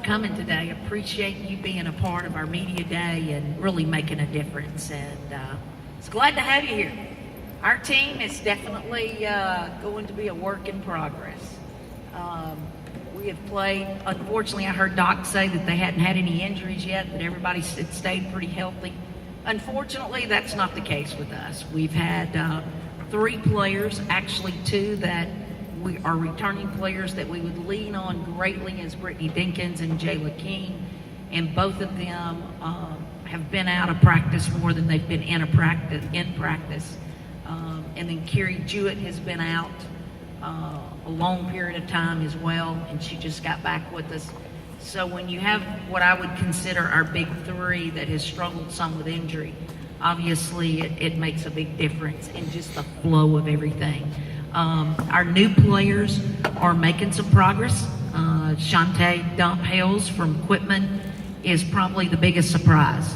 coming today. Appreciate you being a part of our media day and really making a difference. And it's glad to have you here. Our team is definitely going to be a work in progress. We have played, unfortunately, I heard Doc say that they hadn't had any injuries yet, that everybody had stayed pretty healthy. Unfortunately, that's not the case with us. We've had 3 players, actually 2 that we are returning players that we would lean on greatly as Brittany Dinkins and Joye, and both of them have been out of practice more than they've been in practice. And then Carrie Jewett has been out a long period of time as well, and she just got back with us. So when you have what I would consider our big 3 that has struggled some with injury, obviously it makes a big difference in just the flow of everything. Our new players are making some progress. Shantae Dump-Hales from Quitman is probably the biggest surprise.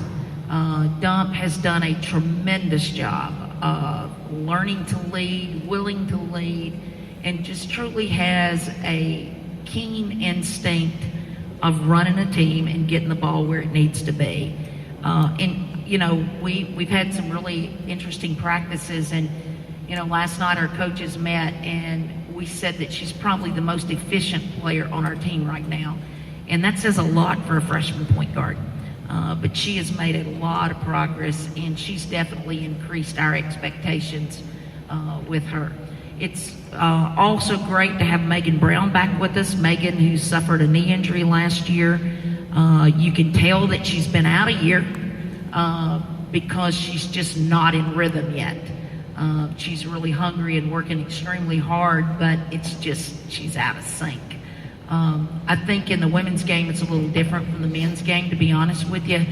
Dump has done a tremendous job of learning to lead, willing to lead, and just truly has a keen instinct of running a team and getting the ball where it needs to be. And, you know, we've had some really interesting practices, and, you know, last night our coaches met and we said that she's probably the most efficient player on our team right now. And that says a lot for a freshman point guard. But she has made a lot of progress, and she's definitely increased our expectations with her. It's also great to have Megan Brown back with us. Megan, who suffered a knee injury last year. You can tell that she's been out a year because she's just not in rhythm yet. She's really hungry and working extremely hard, but it's just she's out of sync. I think in the women's game it's a little different from the men's game, to be honest with you.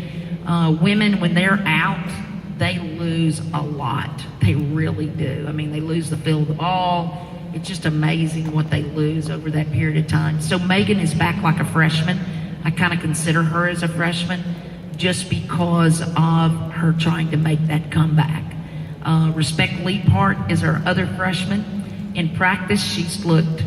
Women, when they're out, they lose a lot. They really do. I mean, they lose the feel of the ball. It's just amazing what they lose over that period of time. So Megan is back like a freshman. I kind of consider her as a freshman just because of her trying to make that comeback. Respect Leapart is our other freshman. In practice, she's looked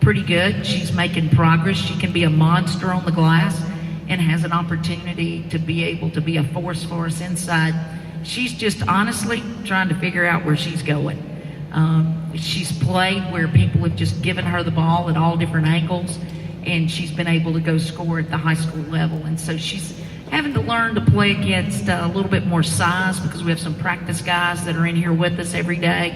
pretty good. She's making progress. She can be a monster on the glass and has an opportunity to be able to be a force for us inside. She's just honestly trying to figure out where she's going. She's played where people have just given her the ball at all different angles, and she's been able to go score at the high school level. And so she's having to learn to play against a little bit more size because we have some practice guys that are in here with us every day,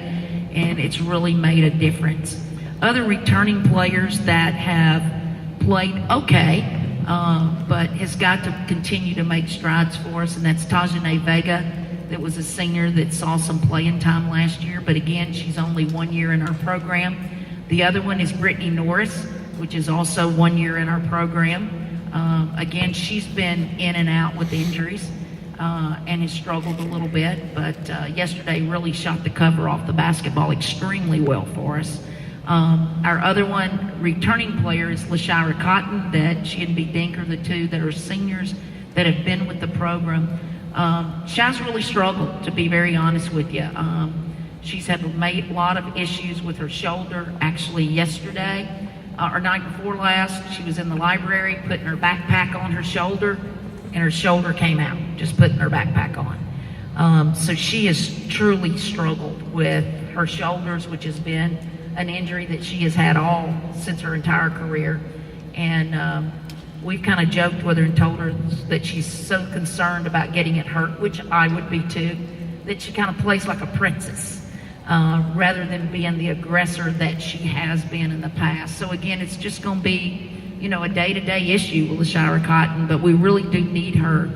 and it's really made a difference. Other returning players that have played okay, but has got to continue to make strides for us, and that's Tajane Vega, that was a senior that saw some playing time last year, but again, she's only 1 year in our program. The other one is Brittany Norris, which is also 1 year in our program. Again, she's been in and out with injuries and has struggled a little bit, but yesterday really shot the cover off the basketball extremely well for us. Our other one, returning player, is LaShira Cotton, that she and B. Dink are the 2 that are seniors that have been with the program. Shaz really struggled, to be very honest with you. She's had a lot of issues with her shoulder. Actually, yesterday, or night before last, she was in the library putting her backpack on her shoulder, and her shoulder came out, just putting her backpack on. So she has truly struggled with her shoulders, which has been an injury that she has had all since her entire career. And we've kind of joked with her and told her that she's so concerned about getting it hurt, which I would be too, that she kind of plays like a princess rather than being the aggressor that she has been in the past. So again, it's just going to be, you know, a day-to-day issue with LaShira Cotton, but we really do need her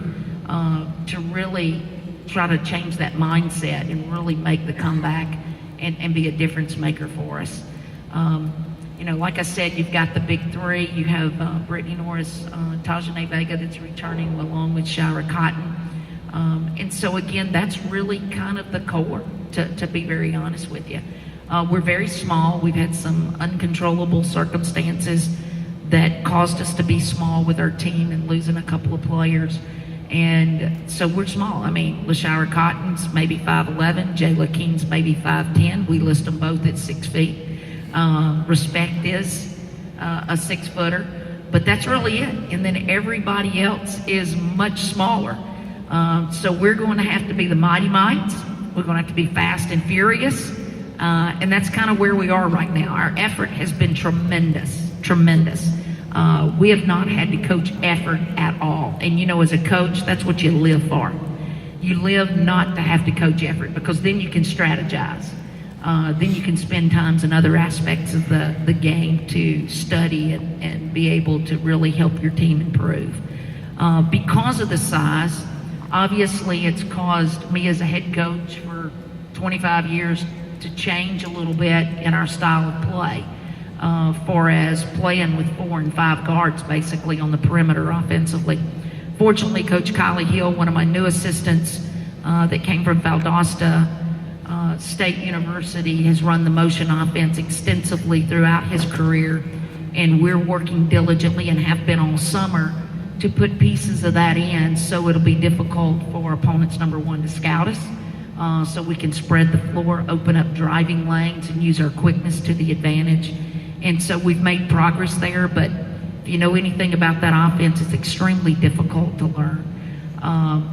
to really try to change that mindset and really make the comeback and be a difference maker for us. You know, like I said, you've got the big 3. You have Brittany Norris, Tajane Vega that's returning along with Shira Cotton. And so again, that's really kind of the core, to be very honest with you. We're very small. We've had some uncontrollable circumstances that caused us to be small with our team and losing a couple of players. And so we're small. I mean, LaShira Cotton's maybe 5'11", Jayla King's maybe 5'10". We list them both at 6 feet. Respect is a 6-footer, But that's really it. And then everybody else is much smaller. So we're going to have to be the mighty mites. We're going to have to be fast and furious. And that's kind of where we are right now. Our effort has been tremendous, tremendous. We have not had to coach effort at all. And you know, as a coach, that's what you live for. You live not to have to coach effort, because then you can strategize. Then you can spend times in other aspects of the game to study and be able to really help your team improve. Because of the size, obviously it's caused me as a head coach for 25 years to change a little bit in our style of play, for as playing with 4 and 5 guards basically on the perimeter offensively. Fortunately, Coach Kylie Hill, one of my new assistants that came from Valdosta State University, has run the motion offense extensively throughout his career, and we're working diligently and have been all summer to put pieces of that in, so it'll be difficult for opponents, number one, to scout us, so we can spread the floor, open up driving lanes, and use our quickness to the advantage. And so we've made progress there, but if you know anything about that offense, it's extremely difficult to learn.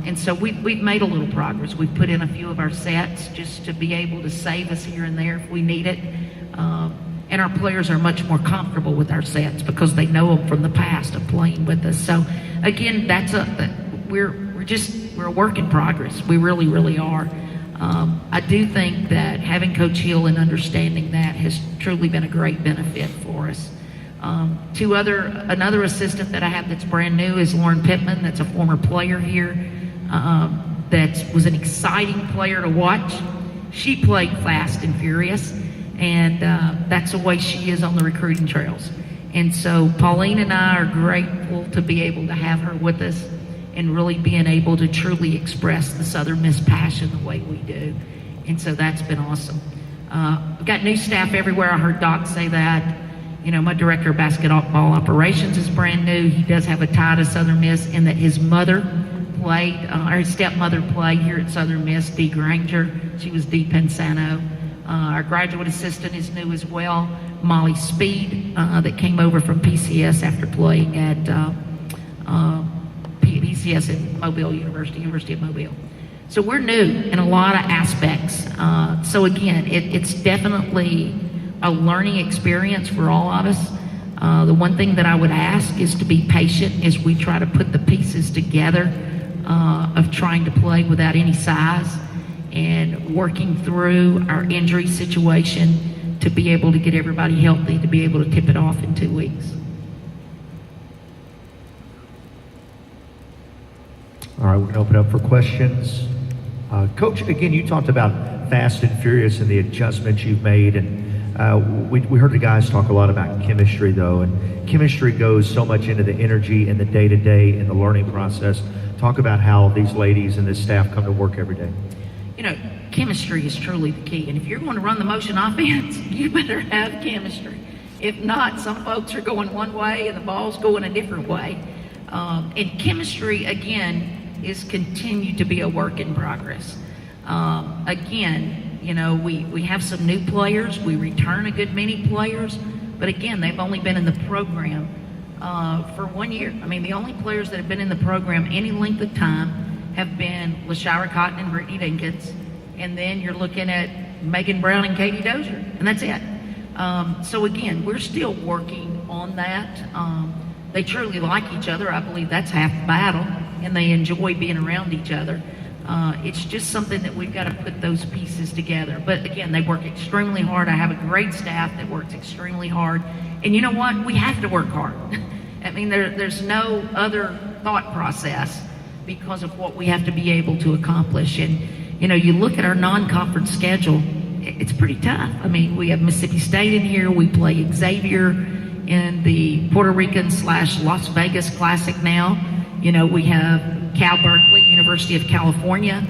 And so we've made a little progress. We've put in a few of our sets just to be able to save us here and there if we need it. And our players are much more comfortable with our sets because they know them from the past of playing with us. So again, we're a work in progress. We really, really are. I do think that having Coach Hill and understanding that has truly been a great benefit for us. Another assistant that I have that's brand new is Lauren Pittman. That's a former player here. That was an exciting player to watch. She played fast and furious, and that's the way she is on the recruiting trails. And so Pauline and I are grateful to be able to have her with us and really being able to truly express the Southern Miss passion the way we do. And so that's been awesome. We've got new staff everywhere. I heard Doc say that. You know, my director of basketball operations is brand new. He does have a tie to Southern Miss in that his mother played, or his stepmother played here at Southern Miss, Dee Granger. She was Dee Pensano. Our graduate assistant is new as well, Molly Speed, that came over from PCS after playing at PCS at Mobile University of Mobile. So we're new in a lot of aspects. So again, it's definitely a learning experience for all of us. The one thing that I would ask is to be patient as we try to put the pieces together of trying to play without any size and working through our injury situation to be able to get everybody healthy, to be able to tip it off in 2 weeks. All right, we're going to open up for questions. Coach, again, you talked about fast and furious and the adjustments you've made, and we heard the guys talk a lot about chemistry, though, and chemistry goes so much into the energy and the day-to-day and the learning process. Talk about how these ladies and this staff come to work every day. You know, chemistry is truly the key, and if you're going to run the motion offense, you better have chemistry. If not, some folks are going one way and the ball's going a different way. And chemistry, again, is continued to be a work in progress. Again, you know, we have some new players. We return a good many players. But again, they've only been in the program for 1 year. I mean, the only players that have been in the program any length of time have been LaShira Cotton and Brittany Dinkins. And then you're looking at Megan Brown and Katie Dozier. And that's it. So again, we're still working on that. They truly like each other. I believe that's half the battle. And they enjoy being around each other. It's just something that we've got to put those pieces together. But again, they work extremely hard. I have a great staff that works extremely hard. And you know what? We have to work hard. I mean, there's no other thought process because of what we have to be able to accomplish. And, you know, you look at our non-conference schedule, it's pretty tough. I mean, we have Mississippi State in here. We play Xavier in the Puerto Rican / Las Vegas Classic now. You know, we have Cal Berkeley, University of California,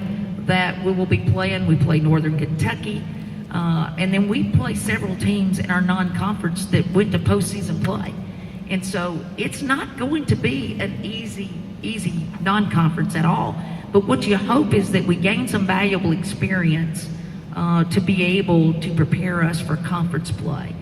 that we will be playing. We play Northern Kentucky. And then we play several teams in our non-conference that went to postseason play. And so it's not going to be an easy non-conference at all. But what you hope is that we gain some valuable experience to be able to prepare us for conference play.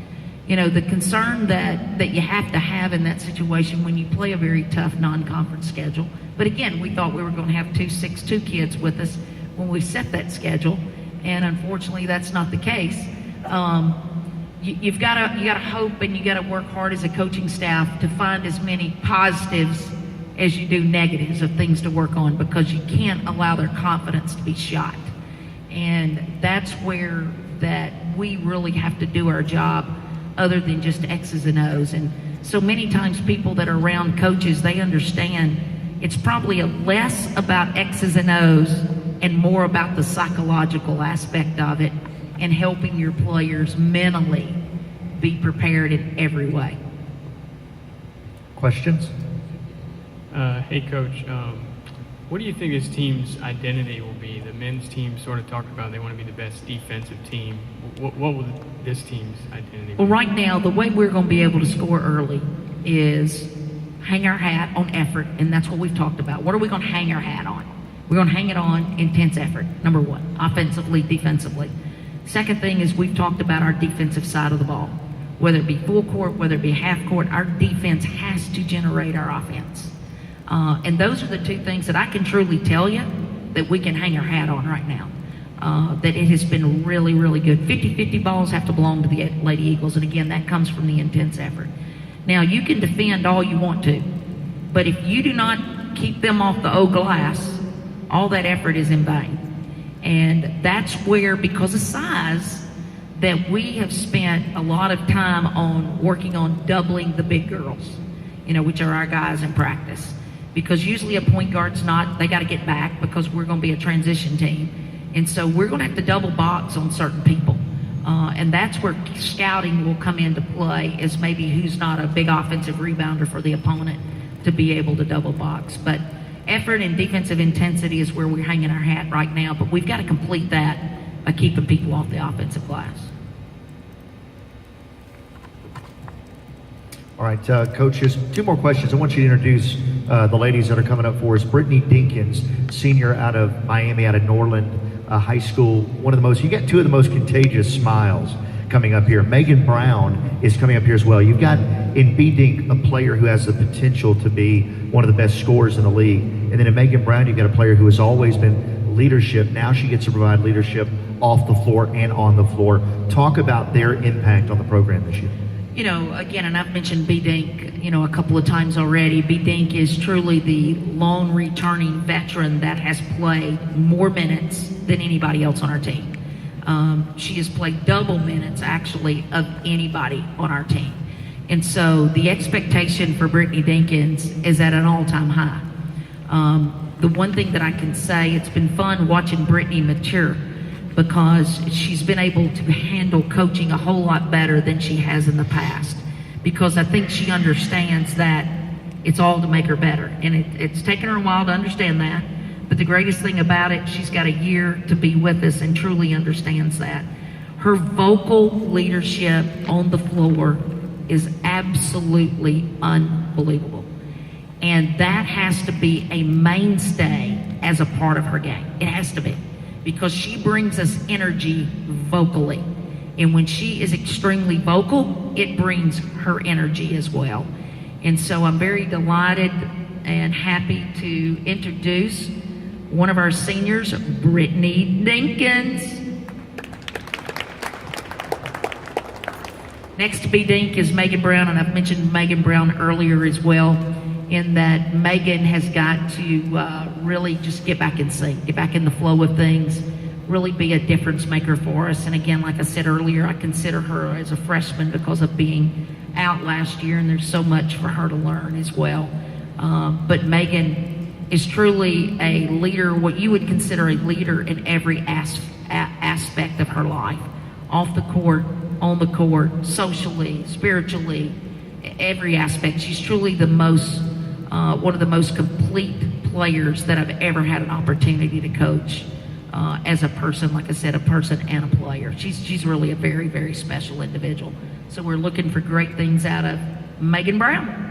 the concern that you have to have in that situation when you play a very tough non-conference schedule. But again, we thought we were going to have 2 6-2 kids with us when we set that schedule, and unfortunately that's not the case. You've got to hope, and you got to work hard as a coaching staff to find as many positives as you do negatives of things to work on, because you can't allow their confidence to be shot. And that's where that we really have to do our job, other than just X's and O's. And so many times people that are around coaches, they understand it's probably less about X's and O's and more about the psychological aspect of it and helping your players mentally be prepared in every way. Questions? Hey, Coach. What do you think this team's identity will be? The men's team sort of talked about they want to be the best defensive team. What will this team's identity be? Well, right now, the way we're going to be able to score early is hang our hat on effort, and that's what we've talked about. What are we going to hang our hat on? We're going to hang it on intense effort, number one, offensively, defensively. Second thing is we've talked about our defensive side of the ball. Whether it be full court, whether it be half court, our defense has to generate our offense. And those are the two things that I can truly tell you that we can hang our hat on right now. That it has been really, really good. 50-50 balls have to belong to the Lady Eagles, and again, that comes from the intense effort. Now, you can defend all you want to, but if you do not keep them off the old glass, all that effort is in vain. And that's where, because of size, that we have spent a lot of time on working on doubling the big girls, which are our guys in practice. Because usually a point guard's they got to get back because we're going to be a transition team. And so we're going to have to double box on certain people. And that's where scouting will come into play, as maybe who's not a big offensive rebounder for the opponent to be able to double box. But effort and defensive intensity is where we're hanging our hat right now. But we've got to complete that by keeping people off the offensive glass. All right, Coach, just 2 more questions. I want you to introduce the ladies that are coming up for us. Brittany Dinkins, senior out of Miami, out of Norland High School. You got 2 of the most contagious smiles coming up here. Megan Brown is coming up here as well. You've got in B Dink a player who has the potential to be one of the best scorers in the league. And then in Megan Brown, you've got a player who has always been leadership. Now she gets to provide leadership off the floor and on the floor. Talk about their impact on the program this year. Again, and I've mentioned B Dink, a couple of times already. B Dink is truly the lone returning veteran that has played more minutes than anybody else on our team. She has played double minutes, actually, of anybody on our team. And so the expectation for Brittany Dinkins is at an all-time high. The one thing that I can say, it's been fun watching Brittany mature, because she's been able to handle coaching a whole lot better than she has in the past. Because I think she understands that it's all to make her better. And it's taken her a while to understand that. But the greatest thing about it, she's got a year to be with us and truly understands that. Her vocal leadership on the floor is absolutely unbelievable. And that has to be a mainstay as a part of her game. It has to be. Because she brings us energy vocally. And when she is extremely vocal, it brings her energy as well. And so I'm very delighted and happy to introduce one of our seniors, Brittany Dinkins. Next to B Dink is Megan Brown, and I've mentioned Megan Brown earlier as well, in that Megan has got to really just get back in sync, get back in the flow of things, really be a difference maker for us. And again, like I said earlier, I consider her as a freshman because of being out last year, and there's so much for her to learn as well. But Megan is truly a leader, what you would consider a leader in every aspect of her life. Off the court, on the court, socially, spiritually, every aspect. She's truly the most one of the most complete players that I've ever had an opportunity to coach as a person, like I said, a person and a player. She's really a very, very special individual. So we're looking for great things out of Megan Brown.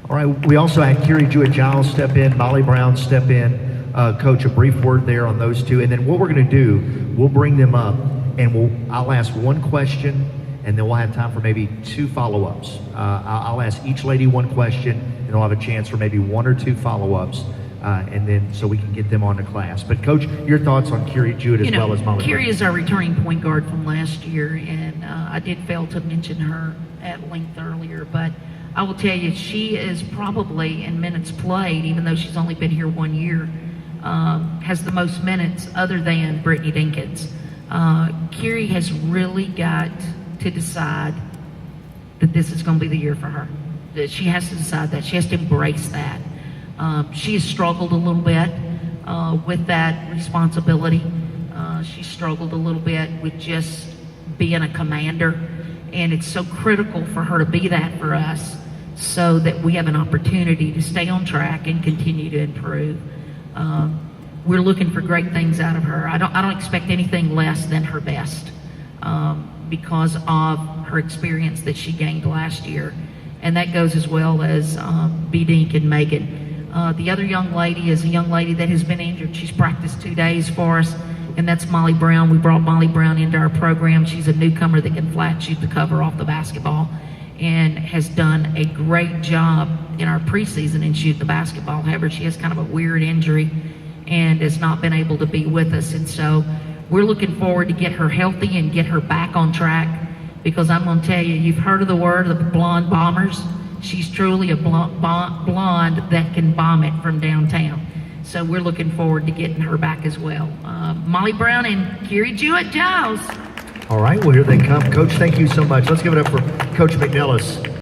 All right, we also had Joye Giles step in, Molly Brown step in. Coach, a brief word there on those 2. And then what we're going to do, we'll bring them up, and I'll ask one question, and then we'll have time for maybe 2 follow-ups. I'll ask each lady one question, and they'll have a chance for maybe 1 or 2 follow-ups, and then so we can get them on to class. But Coach, your thoughts on Kiri Jewett as well as Molly? Kiri is our returning point guard from last year, and I did fail to mention her at length earlier, but I will tell you, she is probably in minutes played, even though she's only been here 1 year, has the most minutes other than Brittany Dinkins. Kiri has really got to decide that this is going to be the year for her. That she has to decide that. She has to embrace that. She has struggled a little bit with that responsibility. She struggled a little bit with just being a commander, and it's so critical for her to be that for us so that we have an opportunity to stay on track and continue to improve. We're looking for great things out of her. I don't expect anything less than her best because of her experience that she gained last year, and that goes as well as B. Dink and Megan. The other young lady is a young lady that has been injured. She's practiced 2 days for us, and that's Molly Brown. We brought Molly Brown into our program. She's a newcomer that can flat shoot the cover off the basketball and has done a great job in our preseason in shooting the basketball. However, she has kind of a weird injury and has not been able to be with us. And so we're looking forward to get her healthy and get her back on track, because I'm going to tell you, you've heard of the word of the blonde bombers. She's truly a blonde that can bomb it from downtown. So we're looking forward to getting her back as well. Molly Brown and Kiri Jewett Giles. All right, well, here they come. Coach, thank you so much. Let's give it up for Coach McNelis.